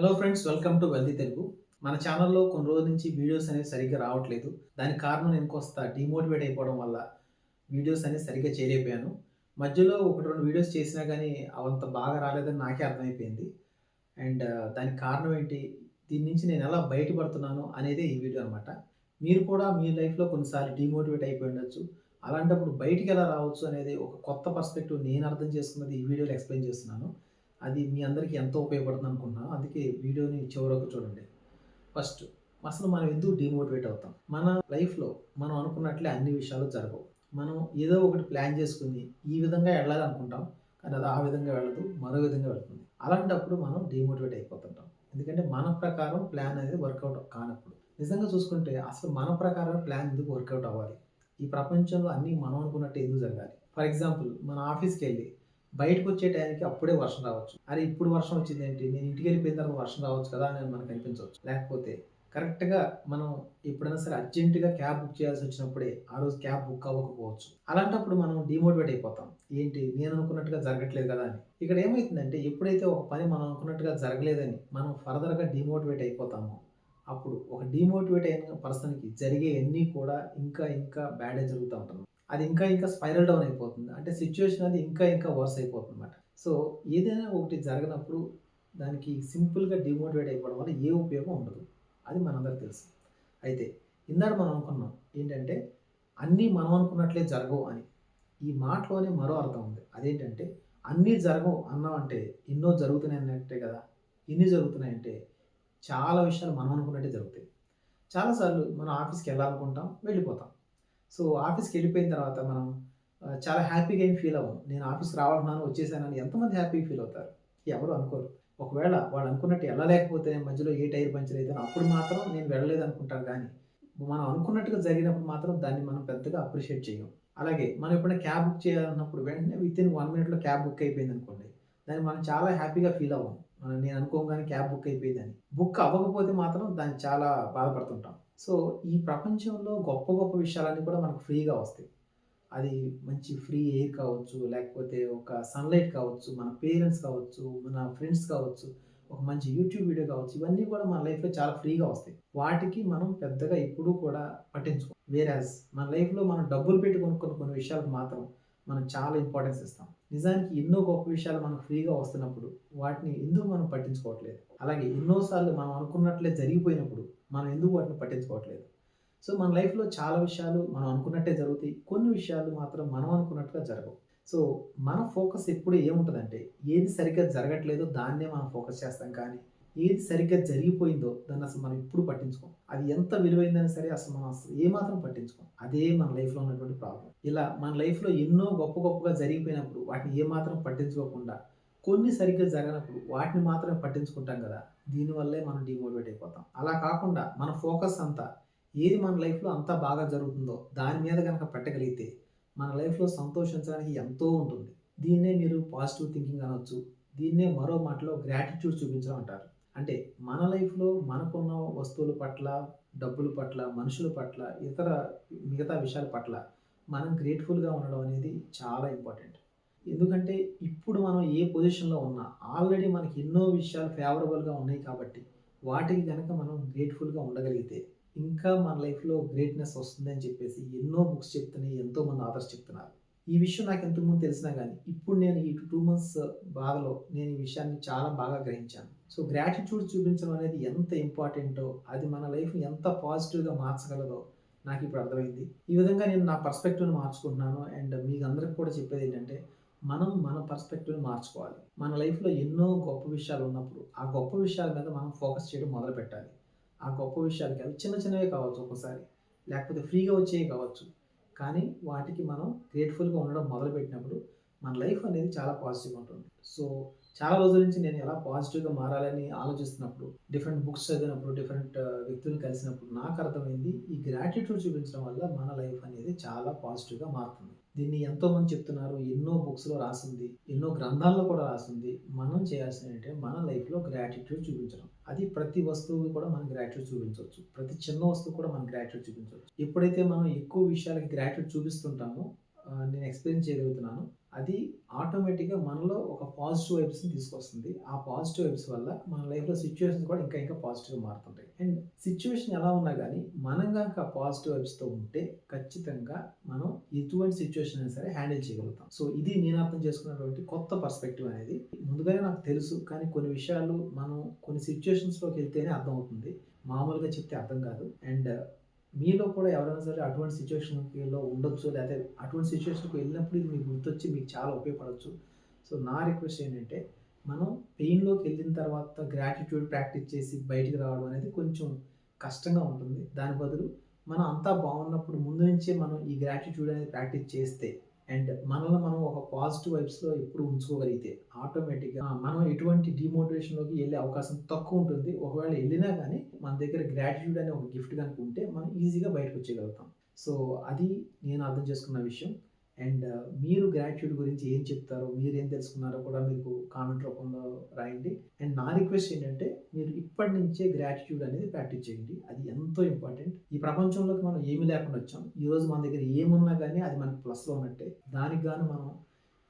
Hello friends, welcome to wealthy Telugu. మన ఛానల్‌లో కొన్ని రోజుల నుంచి వీడియోస్ అనేవి సరిగ్గా రావట్లేదు. దానికి కారణం నేను కాస్త డీమోటివేట్ అయిపోవడం వల్ల వీడియోస్ అనేది సరిగ్గా చేయలేకపోయాను. మధ్యలో 1, 2 వీడియోస్ చేసినా గానీ అవంత బాగా రాలేదని నాకే అర్థమైపోయింది. అండ్ దానికి కారణం ఏంటి? దీని నుంచి నేను ఎలా బయటపడుతున్నాను అనేదే ఈ వీడియో అనమాట. మీరు కూడా మీ లైఫ్‌లో కొన్నిసార్లు డీమోటివేట్ అయిపోయి ఉండొచ్చు. అలాంటప్పుడు బయటికెలా రావచ్చు అనేది ఒక కొత్త పర్స్పెక్టివ్ నేను అర్థం చేసుకున్నది ఈ వీడియోలో ఎక్స్‌ప్లెయిన్ చేస్తున్నాను. అది మీ అందరికీ ఎంతో ఉపయోగపడుతుంది అనుకుంటున్నాను. అందుకే వీడియోని చివరి వరకు చూడండి. ఫస్ట్, అసలు మనం ఎందుకు డీమోటివేట్ అవుతాం? మన లైఫ్‌లో మనం అనుకున్నట్లే అన్ని విషయాలు జరగవు. మనం ఏదో ఒకటి ప్లాన్ చేసుకొని ఈ విధంగా వెళ్ళాలనుకుంటాం. కానీ అది ఆ విధంగా వెళ్ళదు. మరో విధంగా వెళ్తుంది. అలాంటప్పుడు మనం డీమోటివేట్ అయిపోతుంటాం. ఎందుకంటే మన ప్రకారం ప్లాన్ అనేది వర్కౌట్ కానప్పుడు. నిజంగా చూసుకుంటే అసలు మన ప్రకారం ప్లాన్ ఎందుకు వర్కౌట్ అవ్వాలి? ఈ ప్రపంచంలో అన్నీ మనం అనుకున్నట్టే ఎందుకు జరగాలి? ఫర్ ఎగ్జాంపుల్, మన ఆఫీస్‌కెళ్ళి బయటకొచ్చే టైంకి అప్పుడే వర్షం రావచ్చు. అరే! ఇప్పుడు వర్షం వచ్చిందేంటి? నేను ఇంటికెళ్ళిపోయిన తర్వాత వర్షం రావచ్చు కదా! అని మనకు అనిపించవచ్చు. లేకపోతే కరెక్ట్‌గా మనం ఎప్పుడైనా సరే అర్జెంట్‌గా క్యాబ్ బుక్ చేయాల్సొచ్చినప్పుడే ఆ రోజు క్యాబ్ బుక్ అవ్వకపోవచ్చు. అలాంటప్పుడు మనం డీమోటివేట్ అయిపోతాం. ఏంటి, నేను అనుకున్నట్టుగా జరగట్లేదు కదా అని. ఇక్కడ ఏమైతుందంటే, ఎప్పుడైతే ఒక పని మనం అనుకున్నట్టుగా జరగలేదని మనం ఫర్దర్‌గా డీమోటివేట్ అయిపోతామో, అప్పుడు ఒక డీమోటివేట్ అయిన పర్సన్‌కి జరిగేయన్నీ కూడా ఇంకా ఇంకా బ్యాడే జరుగుతా ఉంటుంది. అది ఇంకా ఇంకా స్పైరల్ డౌన్ అయిపోతుంది. అంటే సిట్యుయేషన్ అది ఇంకా ఇంకా వర్స్ అయిపోతుందన్నమాట. సో, ఏదైనా ఒకటి జరగనప్పుడు దానికి సింపుల్‌గా డీమోటివేట్ అయిపోవడం వల్ల ఏ ఉపయోగం ఉండదు. అది మనందరికీ తెలుసు. అయితే ఇందాక మనం అనుకున్నాం ఏంటంటే, అన్నీ మనం అనుకున్నట్లే జరగవు అని. ఈ మాటలోనే మరో అర్థం ఉంది. అదేంటంటే, అన్నీ జరగవు అన్నామంటే ఎన్నో జరుగుతున్నాయి అన్నట్టే కదా! ఎన్ని జరుగుతున్నాయంటే చాలా విషయాలు మనం అనుకున్నట్టే జరుగుతాయి. చాలా సార్లు మనం ఆఫీస్‌కెళ్ళాలనుకుంటాం, వెళ్ళిపోతాం. సో, ఆఫీస్‌కెళ్ళిపోయిన తర్వాత మనం చాలా హ్యాపీగా ఏం ఫీల్ అవ్వం. నేను ఆఫీస్‌కి రావాలనుకున్నాను, వచ్చేసానని ఎంతమంది హ్యాపీగా ఫీల్ అవుతారు? ఎవరు అనుకోరు. ఒకవేళ వాళ్ళు అనుకున్నట్టు ఎళ్ళలేకపోతే మధ్యలో ఏ టైర్ పంక్చర్ అయితేనో అప్పుడు మాత్రం నేను వెళ్ళలేదనుకుంటారు గానీ, మనం అనుకున్నట్టుగా జరిగినప్పుడు మాత్రం దాన్ని మనం పెద్దగా అప్రిషియేట్ చెయ్యం. అలాగే మనం ఎప్పుడైనా క్యాబ్ బుక్ చేయాలన్నప్పుడు వెంటనే వితిన్ 1 మినిట్‌లో క్యాబ్ బుక్ అయిపోయిందనుకోండి. దాన్ని మనం చాలా హ్యాపీగా ఫీల్ అవ్వం. నేను అనుకోంగానే క్యాబ్ బుక్ అయిపోయిందని. బుక్ అవ్వకపోతే మాత్రం దాన్ని చాలా బాధపడుతుంటాం. సో, ఈ ప్రపంచంలో గొప్ప గొప్ప విషయాలన్నీ కూడా మనకు ఫ్రీగా వస్తాయి. అది మంచి ఫ్రీ ఎయిర్ కావచ్చు, లేకపోతే ఒక సన్‌లైట్ కావచ్చు, మన పేరెంట్స్ కావచ్చు, మన ఫ్రెండ్స్ కావచ్చు, ఒక మంచి యూట్యూబ్ వీడియో కావచ్చు, ఇవన్నీ కూడా మన లైఫ్‌లో చాలా ఫ్రీగా వస్తాయి. వాటికి మనం పెద్దగా ఎప్పుడూ కూడా పట్టించుకోం. వేరాజ్ మన లైఫ్‌లో మనం డబ్బులు పెట్టి కొనుక్కున్న కొన్ని విషయాలకు మాత్రం మనం చాలా ఇంపార్టెన్స్ ఇస్తాం. నిజానికి ఎన్నో గొప్ప విషయాలు మనకు ఫ్రీగా వస్తున్నప్పుడు వాటిని ఎందుకు మనం పట్టించుకోవట్లేదు? అలాగే ఎన్నో సార్లు మనం అనుకున్నట్లే జరిగిపోయినప్పుడు మనం ఎందుకు వాటిని పట్టించుకోవట్లేదు? సో, మన లైఫ్‌లో చాలా విషయాలు మనం అనుకున్నట్టే జరుగుతాయి. కొన్ని విషయాలు మాత్రం మనం అనుకున్నట్టుగా జరగవు. సో, మన ఫోకస్ ఎప్పుడు ఏముంటదంటే, ఏది సరిగ్గా జరగట్లేదో దాన్నే మనం ఫోకస్ చేస్తాం కానీ, ఏది సరిగ్గా జరిగిపోయిందో దాన్నసలు మనం ఎప్పుడు పట్టించుకోం. అది ఎంత విలువైందైనా సరే అసలు మనం అసలు ఏమాత్రం పట్టించుకోం. అదే మన లైఫ్‌లో ఉన్నటువంటి ప్రాబ్లమ్. ఇలా మన లైఫ్‌లో ఎన్నో గొప్ప గొప్పగా జరిగిపోయినప్పుడు వాటిని ఏమాత్రం పట్టించుకోకుండా, కొన్ని సరిగ్గా జరగనప్పుడు వాటిని మాత్రమే పట్టించుకుంటాం గదా! దీనివల్లే మనం డీమోటివేట్ అయిపోతాం. అలా కాకుండా మన ఫోకస్ అంతా ఏది మన లైఫ్‌లో అంతా బాగా జరుగుతుందో దాని మీద గనక పెట్టగలిగితే, మన లైఫ్‌లో సంతోషించడానికి ఎంతో ఉంటుంది. దీన్నే మీరు పాజిటివ్ థింకింగ్ అనొచ్చు. దీన్నే మరో మాటలో గ్రాటిట్యూడ్ చూపించడం అంటారు. అంటే మన లైఫ్‌లో మనకున్న వస్తువుల పట్ల, డబ్బుల పట్ల, మనుషుల పట్ల, ఇతర మిగతా విషయాల పట్ల మనం గ్రేట్‌ఫుల్‌గా ఉండడం అనేది చాలా ఇంపార్టెంట్. ఎందుకంటే ఇప్పుడు మనం ఏ పొజిషన్‌లో ఉన్నా ఆల్రెడీ మనకి ఎన్నో విషయాలు ఫేవరబుల్‌గా ఉన్నాయి కాబట్టి, వాటికి గనక మనం గ్రేట్‌ఫుల్‌గా ఉండగలిగితే ఇంకా మన లైఫ్‌లో గ్రేట్‌నెస్ వస్తుందని చెప్పేసి ఎన్నో బుక్స్ చెప్తున్నాయి. ఎంతోమంది ఆథర్స్ చెప్తున్నారు. ఈ విషయం నాకు ఇంతకుముందు తెలిసినా గానీ, ఇప్పుడు నేను ఈ 2 మంత్స్ బాధలో నేను ఈ విషయాన్ని చాలా బాగా గ్రహించాను. సో, గ్రాటిట్యూడ్ చూపించడం అనేది ఎంత ఇంపార్టెంటో, అది మన లైఫ్‌ని ఎంత పాజిటివ్‌గా మార్చగలదో నాకిప్పుడు అర్థమైంది. ఈ విధంగా నేను నా పర్స్పెక్టివ్‌ని మార్చుకుంటున్నాను. అండ్ మీకందరికి కూడా చెప్పేదేంటంటే, మనం మన పర్స్పెక్టివ్‌ని మార్చుకోవాలి. మన లైఫ్‌లో ఎన్నో గొప్ప విషయాలున్నప్పుడు, ఆ గొప్ప విషయాల మీద మనం ఫోకస్ చేయడం మొదలుపెట్టాలి. ఆ గొప్ప విషయాలకి అవి చిన్న చిన్నవే కావచ్చు ఒక్కోసారి. లేకపోతే ఫ్రీగా వచ్చేవి కావచ్చు. కానీ వాటికి మనం గ్రేట్‌ఫుల్‌గా ఉండడం మొదలుపెట్టినప్పుడు మన లైఫ్ అనేది చాలా పాజిటివ్‌గా ఉంటుంది. సో, చాలా రోజుల నుంచి నేను ఎలా పాజిటివ్‌గా మారాలని ఆలోచిస్తున్నప్పుడు, డిఫరెంట్ బుక్స్ చదివినప్పుడు, డిఫరెంట్ వ్యక్తుల్ని కలిసినప్పుడు నాకర్థమైంది ఈ గ్రాటిట్యూడ్ చూపించడం వల్ల మన లైఫ్ అనేది చాలా పాజిటివ్‌గా మారుతుంది. దీన్ని ఎంతోమంది చెప్తున్నారు. ఎన్నో బుక్స్‌లో రాసుంది. ఎన్నో గ్రంథాల్లో కూడా రాసుంది. మనం చేయాల్సిందేంటంటే మన లైఫ్‌లో గ్రాటిట్యూడ్ చూపించడం. అది ప్రతి వస్తువుకి కూడా మనం గ్రాటిట్యూడ్ చూపించొచ్చు. ప్రతి చిన్న వస్తువుకి కూడా మనం గ్రాటిట్యూడ్ చూపించొచ్చు. ఎప్పుడైతే మనం ఎక్కువ విషయాలకి గ్రాటిట్యూడ్ చూపిస్తుంటామో నేను ఎక్స్‌ప్లెయిన్ చేయగలుగుతున్నాను. అది ఆటోమేటిక్‌గా మనలో ఒక పాజిటివ్ వైబ్స్‌ని తీసుకొస్తుంది. ఆ పాజిటివ్ వైబ్స్ వల్ల మన లైఫ్‌లో సిట్యుయేషన్స్ కూడా ఇంకా ఇంకా పాజిటివ్‌గా మారుతుంటాయి. అండ్ సిట్యుయేషన్ ఎలా ఉన్నా గానీ, మనం గనక పాజిటివ్ వైబ్స్‌తో ఉంటే ఖచ్చితంగా మనం ఎటువంటి సిట్యుయేషన్ అయినా సరే హ్యాండిల్ చేయగలుగుతాం. సో, ఇది నేను అర్థం చేసుకున్నటువంటి కొత్త పర్స్పెక్టివ్ అనేది. ముందుగానే నాకు తెలుసు. కానీ కొన్ని విషయాలు మనం కొన్ని సిట్యుయేషన్స్‌లోకెళ్తేనే అర్థమవుతుంది. మామూలుగా చెప్తే అర్థం కాదు. అండ్ మీలో కూడా ఎవరైనా సరే అటువంటి సిట్యుయేషన్‌లో ఉండొచ్చు. లేతే అటువంటి సిట్యుయేషన్‌కి వెళ్ళినప్పుడు ఇది మీకు గుర్తొచ్చి మీకు చాలా ఉపయోగపడొచ్చు. సో, నా రిక్వెస్ట్ ఏంటంటే, మనం పెయిన్‌లోకెళ్ళిన తర్వాత గ్రాటిట్యూడ్ ప్రాక్టీస్ చేసి బయటికి రావడం అనేది కొంచెం కష్టంగా ఉంటుంది. దాని బదులు మనం అంతా బాగున్నప్పుడు ముందు నుంచే మనం ఈ గ్రాటిట్యూడ్ అనేది ప్రాక్టీస్ చేస్తే అండ్ మనల్ని మనం ఒక పాజిటివ్ వైబ్స్‌లో ఎప్పుడు ఉంచుకోగలిగితే ఆటోమేటిక్‌గా మనం ఎటువంటి డీమోటివేషన్‌లోకి ఎళ్ళే అవకాశం తక్కువుంటుంది. ఒకవేళ ఎళ్ళినా గానీ మన దగ్గర గ్రాటిట్యూడ్ అనే ఒక గిఫ్ట్ గనుక ఉంటే మనం ఈజీగా బయటకొచ్చేయగలుగుతాం. సో, అది నేను అర్థం చేసుకున్న విషయం. అండ్ మీరు గ్రాటిట్యూడ్ గురించి ఏం చెప్తారో, మీరేం తెలుసుకున్నారో కూడా మీకు కామెంట్ రూపంలో రాయండి. అండ్ నా రిక్వెస్ట్ ఏంటంటే, మీరు ఇప్పటి నుంచే గ్రాటిట్యూడ్ అనేది ప్రాక్టీస్ చేయండి. అది ఎంతో ఇంపార్టెంట్. ఈ ప్రపంచంలోకి మనం ఏమీ లేకుండా వచ్చాం. ఈరోజు మన దగ్గర ఏమున్నా గానీ అది మనకి ప్లస్‌లో ఉన్నట్టే. దానికి గాను మనం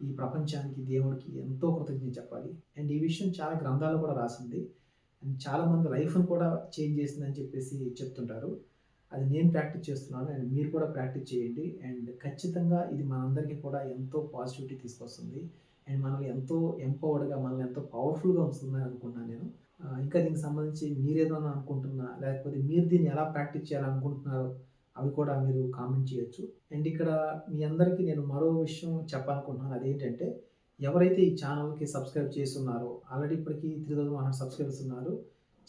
ఈ ప్రపంచానికి, దేవుడికి ఎంతో కృతజ్ఞత చెప్పాలి. అండ్ ఈ విషయం చాలా గ్రంథాల్లో కూడా రాసుంది. అండ్ చాలామంది లైఫ్‌ని కూడా చేంజ్ చేసిందని చెప్పేసి చెప్తుంటారు. అది నేను ప్రాక్టీస్ చేస్తున్నాను. అండ్ మీరు కూడా ప్రాక్టీస్ చేయండి. అండ్ ఖచ్చితంగా ఇది మనందరికీ కూడా ఎంతో పాజిటివిటీ తీసుకొస్తుంది. అండ్ మనల్ని ఎంతో ఎంపవర్డ్‌గా, మనల్ని ఎంతో పవర్‌ఫుల్‌గా ఉంచుతుందని అనుకున్నాను నేను. ఇంకా దీనికి సంబంధించి మీరేదైనా అనుకుంటున్నా, లేకపోతే మీరు దీన్ని ఎలా ప్రాక్టీస్ చేయాలనుకుంటున్నారో అవి కూడా మీరు కామెంట్ చేయొచ్చు. అండ్ ఇక్కడ మీ అందరికీ నేను మరో విషయం చెప్పాలనుకుంటున్నాను. అదేంటంటే ఎవరైతే ఈ ఛానల్‌కి సబ్స్క్రైబ్ చేసున్నారో ఆల్రెడీ ఇప్పటికి 3100 సబ్స్క్రైబర్స్ ఉన్నారు.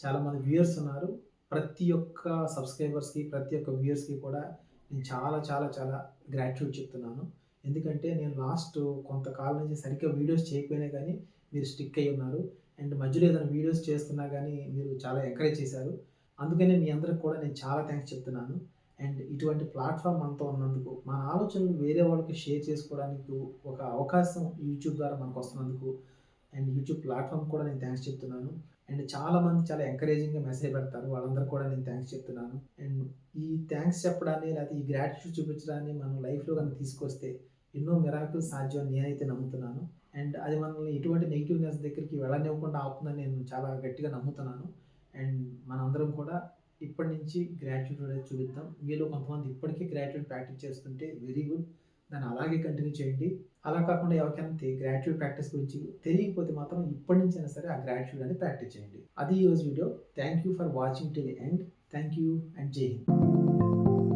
చాలామంది వ్యూయర్స్ ఉన్నారు. ప్రతి ఒక్క సబ్స్క్రైబర్స్‌కి, ప్రతి ఒక్క వ్యూయర్స్‌కి కూడా నేను చాలా చాలా చాలా గ్రాటిట్యూడ్ చెప్తున్నాను. ఎందుకంటే నేను లాస్ట్ కొంతకాలం నుంచి సరిగ్గా వీడియోస్ చేయకపోయినా గానీ మీరు స్టిక్ అయ్యి ఉన్నారు. అండ్ మధ్యలో ఏదైనా వీడియోస్ చేస్తున్నా గానీ మీరు చాలా ఎంకరేజ్ చేశారు. అందుకనే మీ అందరికి కూడా నేను చాలా థాంక్స్ చెప్తున్నాను. అండ్ ఇటువంటి ప్లాట్‌ఫార్మ్ మనతో ఉన్నందుకు, మన ఆలోచనలు వేరే వాళ్ళకి షేర్ చేసుకోవడానికి ఒక అవకాశం యూట్యూబ్ ద్వారా మనకొస్తున్నందుకు అండ్ యూట్యూబ్ ప్లాట్‌ఫార్మ్ కూడా నేను థాంక్స్ చెప్తున్నాను. అండ్ చాలామంది చాలా ఎంకరేజింగ్‌గా మెసేజ్ పెడతారు. వాళ్ళందరికి కూడా నేను థాంక్స్ చెప్తున్నాను. అండ్ ఈ థాంక్స్ చెప్పడాన్ని లేకపోతే ఈ గ్రాటిట్యూడ్ చూపించడాన్ని మనం లైఫ్‌లో గనుక తీసుకొస్తే ఎన్నో మిరాకిల్స్ సాధ్యం అని నేనైతే నమ్ముతున్నాను. అండ్ అది మనల్ని ఎటువంటి నెగెటివ్‌నెస్ దగ్గరికి వెళ్ళనివ్వకుండా ఆపుతుందని నేను చాలా గట్టిగా నమ్ముతున్నాను. అండ్ మనందరం కూడా ఇప్పటి నుంచి గ్రాటిట్యూడ్ అనేది చూపిద్దాం. మీలో కొంతమంది ఇప్పటికే గ్రాటిట్యూడ్ ప్రాక్టీస్ చేస్తుంటే వెరీ గుడ్. దాన్ని అలాగే కంటిన్యూ చేయండి. అలా కాకుండా ఎవరికైనా గ్రాటిట్యూడ్ ప్రాక్టీస్ గురించి తెలియకపోతే మాత్రం ఇప్పటి నుంచైనా సరే ఆ గ్రాటిట్యూడ్ అనేది ప్రాక్టీస్ చేయండి. అది ఈరోజు video. Thank you for watching till the end. Thank you and జై హింద్.